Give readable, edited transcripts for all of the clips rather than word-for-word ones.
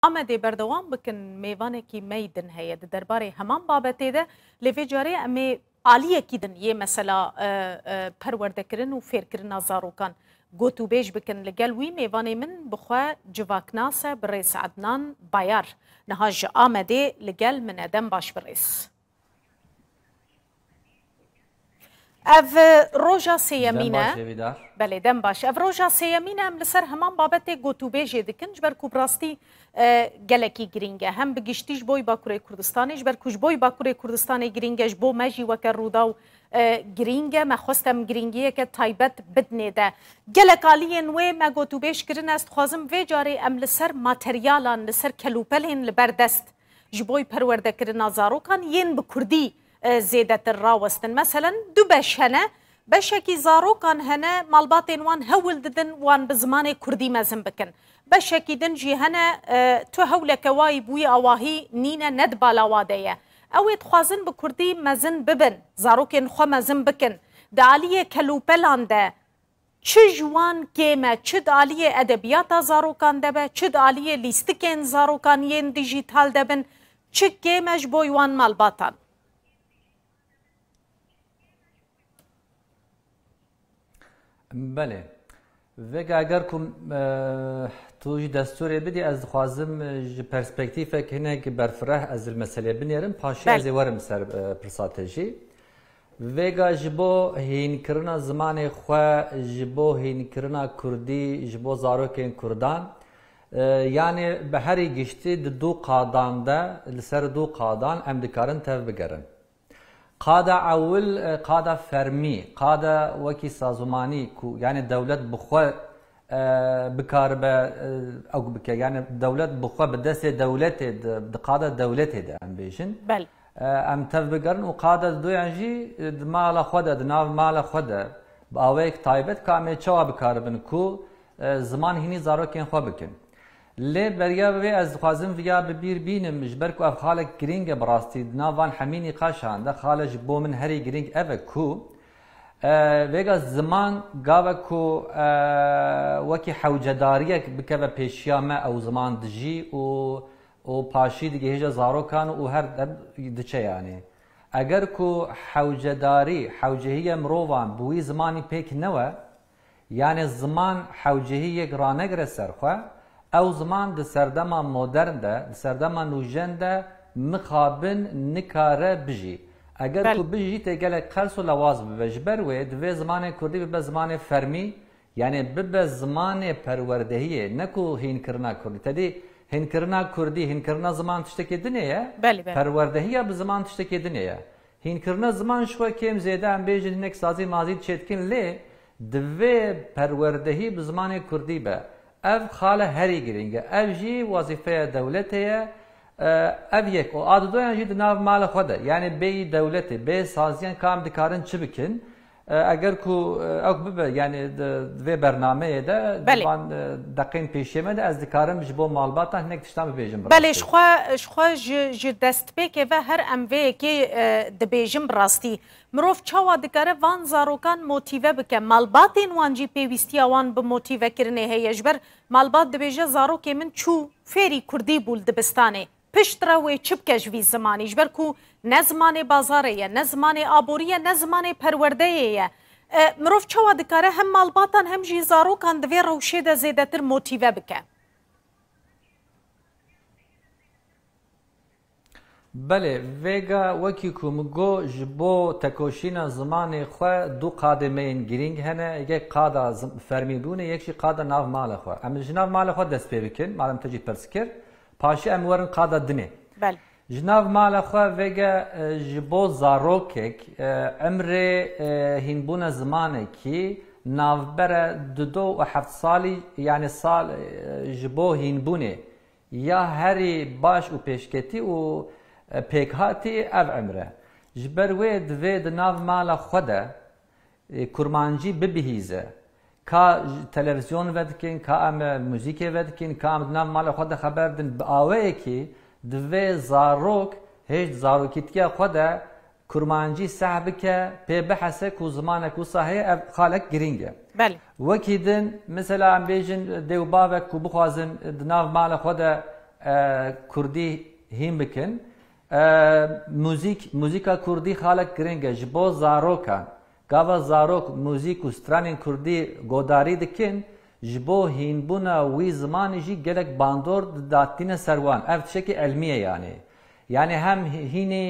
آمده بردوام بکن میوانه کی میدن هیا درباره همان بابته ده لیوی جاره امی عالیه کیدن یه مثلا پرورده کرن و فیر کرن زاروکان گوتو بیش بکن لگل وی میوانه من بخوا جواکناسه بریس عدنان بایار نهاج آمده لگل من ادم باش بریس اف روجا سیمینه بله دم باش اف روجا سیمینه ام لسر همان بابته گوتو بیجه دکن جبر کوبراستی گلکی گرینگه هم بگشتیش بوی باکوره کردستانش بر کش بوی باکوره کردستان گرینگش بو مجی وکر روداو گرینگه ما خواستم گرینگیه که تایبت بدنه ده گلک آلین و ما گوتو بیش کرن است خوازم وی جاره ام لسر ماتریالان لسر کلوپلین لبردست جبوی پرورده کرن زاروکان ین بکردی زیادة الراوستن مثلا دو باش هنا باشكي زاروكان هنا مالباتين وان هول ددن وان بزمان كردي مازن بكن باشكي دنجي هنا تو هولك واي بوي اواهي نينا ندبا لوادية اوي تخوازن بكردي مازن ببن زاروكين خو مازن بكن دالية كلوبلان ده چه جوان كيما چه دالية ادبياتا زاروكان دبه چه دالية ليستكين زاروكان ين ديجيتال دبن چه كيماش بوي وان مالباتان بله وگه اگر کم توی دستوری بدی از خوازم پرسپکتیف کنه که برفره از المسئله بنیرم پاشی از ورم سر پرساتجی وگه جبو هین کرنا زمان خواه جبو هین کرنا کردی جبو زاروکین کردان یعنی به هری گشتی دو قادان ده لسر دو قادان امدکارن تف بگرن قاده اول قاده فرمی قاده وکی سازمانی کو یعنی دولت بخوا بکار به او بک یعنی دولت بخوا به دست دولت د قاده دولت ده ام بیشن بله ام تف بگرن و قاده دو یعنی مال خود د ناو مال خود با اویک تایبت کامه چوا بکار بن کو زمان هینی زاروکین خو بکن لی بریا و از خوازم ویا ببیر بینم جبر کو اف خالق گرینگ براستی ناوان حمینی قاشان ده خالج بو من هری گرینگ اف کو وگا زمان گاو کو وکی حوجداریه بکوه پیشیامه او زمان دجی و پاشی دیگه هجا زاروکان و هر دچه یعنی اگر کو حوجداری حوجهی مروان بوی زمانی پیک نوه یعنی زمان حوجهی گرانگر سرخواه او زمان د سردما مدرن ده د سردما نوجن ده مخابن نکاره بجی اگر تو بجی تگل قرص و لواز بجبر و دوی زمان کردی به زمان فرمی یعنی به زمان پروردهیه نکو هین کرنا کردی تدی هین کرنا کردی هین کرنا زمان تشتکی دنیه پروردهیه به زمان تشتکی دنیه هین کرنا زمان شو کم زیده ام بیجن نک سازی مازی چتکن لی دوی پروردهی به زمان کردی به اف خاله هری گرینگه اف جی وظیفه دولتیه اف یک و آدو یعنی جی دناو مال خوده یعنی بی دولتی بی سازیان کام دکارن چی بکن اگر کو او ببه یعنی دوی برنامه ده دوان دقین پیشیمه ده از دکارن بجبو مالباتا هنک تشتام بیجم براستی بله شخوا جی دست بکه و هر اموه که دبیجم براستی مروف چاوا دکاره وان زاروکان موتیوه بکه مالباتین وان جی پیوستی وان به موتیوه کرنه هیج بر مالبات دبیجه زاروکه من چو فیری کردی بول دبستانه پشتره و چپکش وی زمانی جبر کو نه زمان بازاره یا نه زمان آبوریه نه زمان پرورده یا مروف چاوا دکاره هم مالباتان هم جی زاروکان دوی روشه ده زیده تر موتیوه بکه بله وگا وکی کومگو جبو تکوشینا زمان خو دو قادمین گرینگ هنه یک قاده فرمی بونه یکشی قاده ناو مال خو ام جناو مال خو دست بکن معلوم تجی پرسکر پاشی ام ورن قاده دنه بله جناو مال خو وگا جبو زاروکک عمر هینبونه زمانه کی ناو بره دو و هفت سالی یعنی سال جبو هینبونه یا هری باش و پیشکتی و پیکهاتی اف عمره جبر وید وید ناو مال خوده کرمانجی ببهیزه که تلویزیون ودکن که ام موزیک ودکن که ام ناو مال خوده خبر دن باوی کی دوی زاروک هیچ زاروکیتیا خوده کرمانجی صاحب که پی بحثه کو زمانه کو صحیح خالق گرینگه بله وکی دن مثلا ام بیجن دیو باوک کو بخوازن ناو مال خوده کردی هیم بکن موزیکا کردی خالق گرنگه جبو زاروکان گاوا زاروک موزیک و سترانین کردی گوداری دکن جبو هینبونا وی زمانی جی گلک باندور داتین سروان اف تشکی علمیه yani hem hini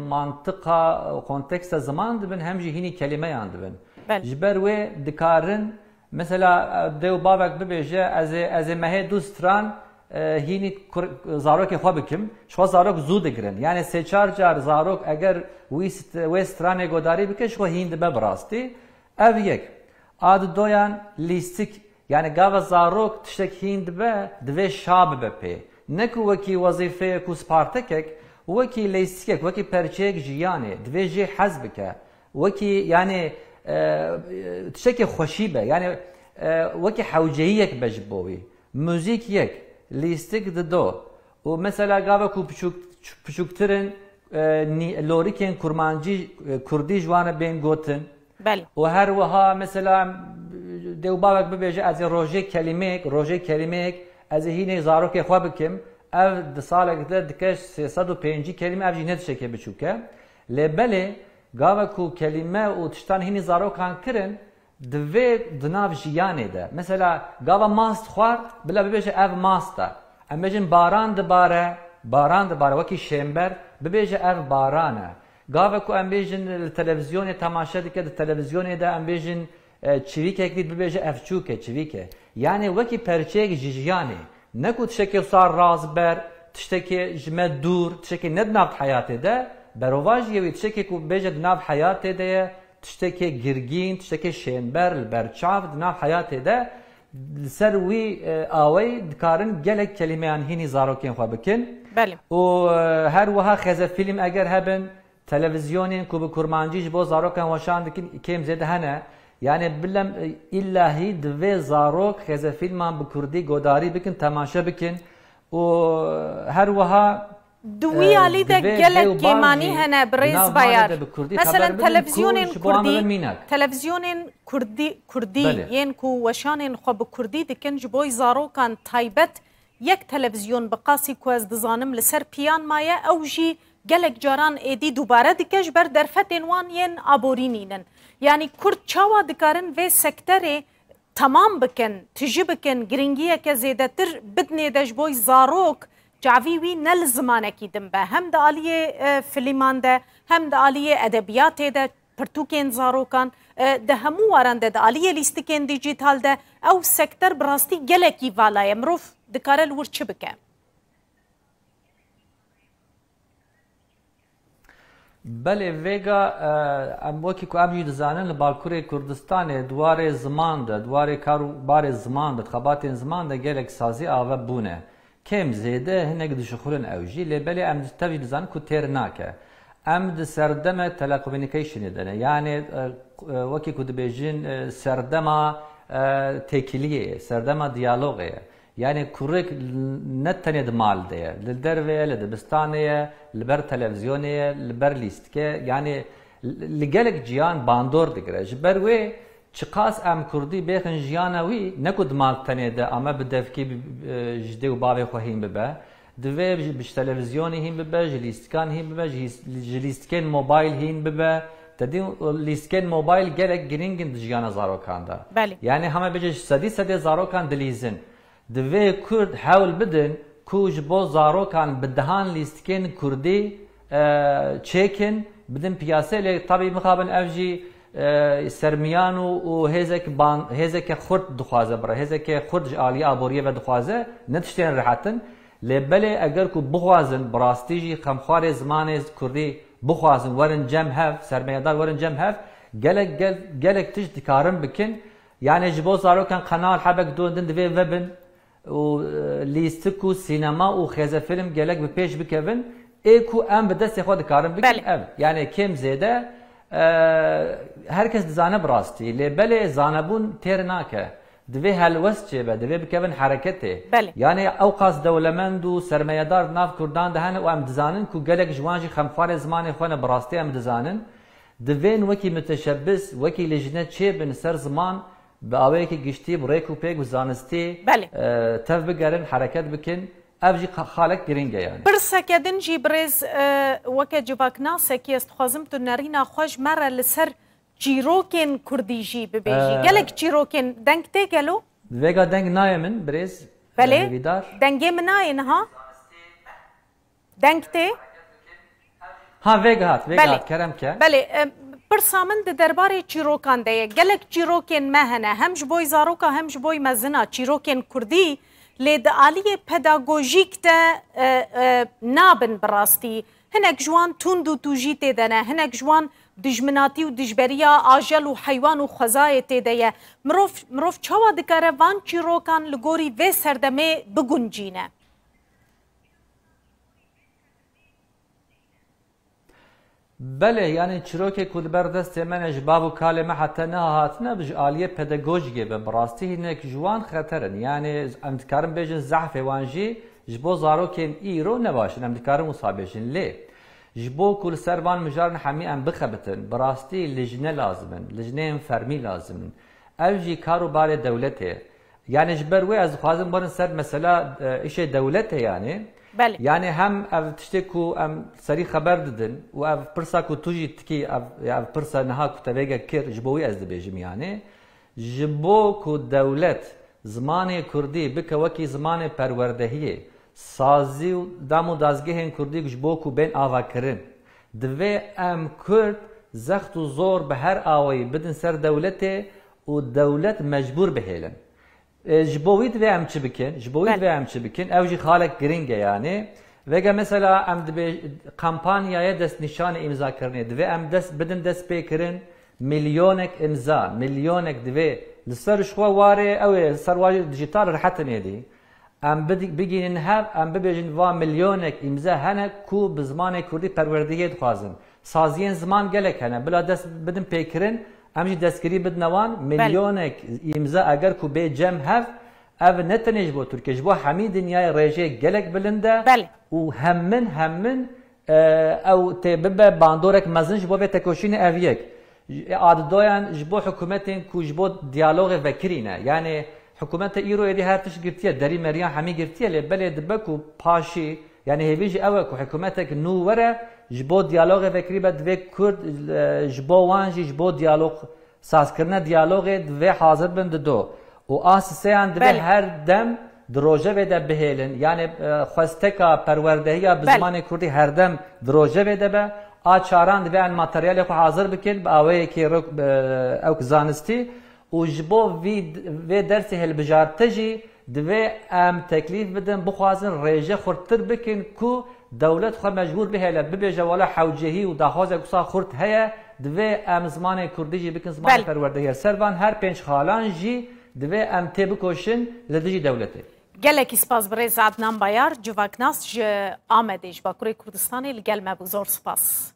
mantıqa konteksta zaman dibin hem jî hini kelime yan dibin. Ji ber wê dikarin mesela dew bavek bibêje ez ê mehê du stran hînî zarokê xwe bikim ji xwe zarok zû digirin. Yani sê çar car zarok eger wê stranê godarî bike ji xwe hîn dibe bi rastî. Ev yek. A doyan lîstik yani gava zarok tiştek hîn dibe divê şa bibe pê. Neku wekî wezîfeyek û spartekek wekî lêstikek wekî perçeyek jiyanê divê jê hez bike wekî yani tiştekê xweşî be yani wekî hewceyiyek be ji bo wî müzik yek lîstik dido û mesela gava ku piçûktirin lorîkên kurmancî kurdî ji wan re bên gotin û her wiha mesela dew bavek bibêje ez ê rojê kelimeyek ez ê hînê zarokê xwe bikim ev di salek de dike 305 kelime ev jî ne tiştekê biçûk e lê belê gavek ku kelime û tiştan hînî zarokan kirin divê di nav jiyanê de mesela gava mast xwar bila bibêje ev mast e em bêjin baran dibare wekî şêmber bibêje ev baran e gavek ku em bêjin li televizyonê temaşe dike di televizyonê de em bêjin çivîkek dît bibêje ev çûk e çivîk e yani wekî perçeyek ji jiyanê neku tiştekê sar razber tiştekê ji me dûr tiştekê ne di nav heyatê de berova jî wî tiştekê ku bêje di nav heyatê de ye tiştekê girgîn tiştekê şênber li ber çav di nav heyatê de li ser wî awayî dikarin gelek kelimeyan hînî zarokên xwe bikin û her wiha xezefîlm eger hebin televizyonên ku bi kurmancî ji bo zarokan weşan dikin kêm zêde hene yani bilem illahî divê zarok xezefîlman bi kurdî godarî bikin temaşe bikin û her wiha Duwî alî de gelek kêmanî hene bi rêz bayar mesela televizyonên kurdî yên ku weşanên xwe bi kurdî dikin ji bo zarokan taybet yek televizyon bi qasî ku ez dizanim li ser piyan maye ew jî gelek caran êdî dubare dike ji ber derfetên wan yên aborînînin yani Kurd çawa dikarin vê sekterê tamam bikin tijî bikin giringiyeke zêdetir bidnê de ji bo zarok cavî wî ne li zimanekî din be hem de aliyê filîman de hem de aliyê edebiyatê de pirtûkên zarokan di hemû waran de di aliyê lîstikên dijîtal de ew sekter bi rastî gelekî vala ye mirov dikare li wir çi bike Belê vêga em wekî ku em jî dizanin li Bakurê Kurdistanê duwarê ziman de duwarê karûbarê ziman de xebatên ziman de gelek sazî ave bûne kêm zêde hinek dişixulin ew jî lê belê em tevî dizanin ku têr nake em di serdeme telecommunicationê de ne yani wekî ku dibêjin serdema têkiliyê serdema diyalogê ye yani kurek ne tenê di mal de ye li dervê ye li dibistanê ye li ber televizyonê ye li ber lîstikê yani li gelek ciyan bandor digire ji ber wê çi qas em Kurdî bêxin jiyana wî ne ku di mal tenê de ama bi devkî ji dê û bavê xwe hîn bibe divê ji televizyonê hîn bibe ji lîstikan hîn bibe ji lîstikên mobayl hîn bibe tedî lîstikên mobayl gelek giringin di jiyana zarokan da yani heme bêje sedî zarokan dilîzin divê Kurd hewl bidin ku ji bo zarokan bi dihan lîstikên Kurdî çêkin bidin piyasê lê tabî mixabin ev jî sermiyan û hêzeke xurt dixwaze bire hêzeke xurt ji aliyê aboriyê ve dixwaze ne tiştên rihetin lê belê eger ku bixwazin bi rastî jî xemxwarê zimanê Kurdî bixwazin werin cem hev sermayedar werin cem hev gelek tişt dikarin bikin yani ji bo zarokan qenal hebek dondin divê vebin û lîstik û sînema û xezefîlm gelek bi pêş bikevin ê ku em bi destê xwe dikarin bikin ev yani kêm zêde herkes dizane bi rastî lê belê zanebûn têr nake divê helwest çêbe divê bikevin hereketê yani ew qas dewlemend û sermayedar nav Kurdan de hene û em dizanin ku gelek ji wan jî xemxwarê zimanê xwe ne bi rastî em dizanin divên wekî müteşebbis wekî lêjine çêbin ser ziman bi awayekî giştî bi rêk û pêk û zanistî tev bigerin hereket bikin ev jî xalek giring e yani. Pirsekedin jî birêz weke civaknasekî ez dixwazim tu nerîna xwe ji me re li ser çîrokên Kurdî jî bibêjî. Gelek çîrokên deng tê gelo? Vêga deng naye min birêz. Belê dengê min naye niha? Deng tê? Ha vêga hat kerem ke. Belê pirsa min di derbarê çîrokan de ye. Gelek çîrokên me hene hem ji bo zaroka hem ji bo mezina çîrokên Kurdî lê di aliyê pedagojîk de nabin bi rastî. Hinek ji wan tund û tûjî tê de ne. Hinek ji wan dijminatî û dijberiya ajel û heywan û xwezayê tê de ye. Mirov çawa dikare van çîrokan li gorî vê serdemê biguncîne? Belê yani çîrokê ku li ber destê me ji bav û kalê me heta nehatine bi ji aliyê pedagojîkê be bi rastî hinek ji wan xeterin. Yani em dikarin bêjin zehfê wan jî ji bo zarokên îro ne başin. Em dikarin wisa bêjin lê ji bo ku li ser van mijarin hemî em bixebitin bi rastî lijne lazim in, lijneyên fermî lazim in. Ev jî karûbarê dewletê. Yani ji ber wê ez dixwazim birin ser mesela îşê dewletê yani. Yani hem ev tiştê ku em serî xeber didin û ev pirsa ku tu jî tikî ev pirsa niha ku te vêge kir ji bo wî ez dibêjim yani ji bo ku dewlet zimanê Kurdî bike wekî zimanê perwerdehiyê sazî û dam û dazgehên Kurdî ji bo ku bên avakirin divê em Kurd zext û zor bi her awayî bidin ser dewletê û dewlet mecbûr bihêlin. Ji bo wî divê em çi bikin? Ji bo wî divê em çi bikin? Ev jî xalek giring e yani. Vêge mesela em dibê kampanyaya destnîşanê îmzakirinê divê em bidin destpêkirin milyonek imza, milyonek divê li ser xwe warê ew ê ser wajî dijital rihetin êdî. Em bigînin hev em bibêjin va milyonek îmza hene ku bi zimanê Kurdî perwerdehiyê dixwazin. Saziyên ziman gelek hene. Bila dest bidin pêkirin em jî destgirî bidine wan milyonek îmza eger ku bê cem hev ev ne tenê ji bo Tirkiye ji bo hemî dinyayê rêjê gelek bilind e û hemmin ew tê bibe bandorek mezin ji bo vê tekoşînê ev yek. Adidoyan ji bo hikûmetên ku ji bo diyalogê vekirîne. Yani hikûmeta îro êdî her tişt girtiye derî meriyan hemî girtiye lê belê dibe ku paşî yani hêvî jî ew e ku hikûmetek nû were ji bo diyalogê vekirî be divê Kurd ji bo wan jî ji bo diyalog sazkirina diyalogê divê hazir bin dido. û a sisêyan divê her dem di rojevê de bihêlin. Yani xwesteka perwerdehiya bi zimanê Kurdî her dem di rojevê de be. A çaran divê em materyalê xwe hazir bikin bi awayekî ew zanistî û ji bo vê dersê hilbijartî jî divê em teklîf bidin bixwazin rêje xurttir bikin ku dewlet xwe mecbûr bihêle bibêje wala hewcehî û daxwazek wisa xurt heye divê em zimanê Kurdî jî bikin zimanê perwerdehiyê. Servan her pênc xalan jî divê em tê bikoşin li dijî dewletê. Gelekî spas birêz Adnan Bayar civaknas ji Amedê ji Bakurê Kurdistanê li gel me bû zor spas.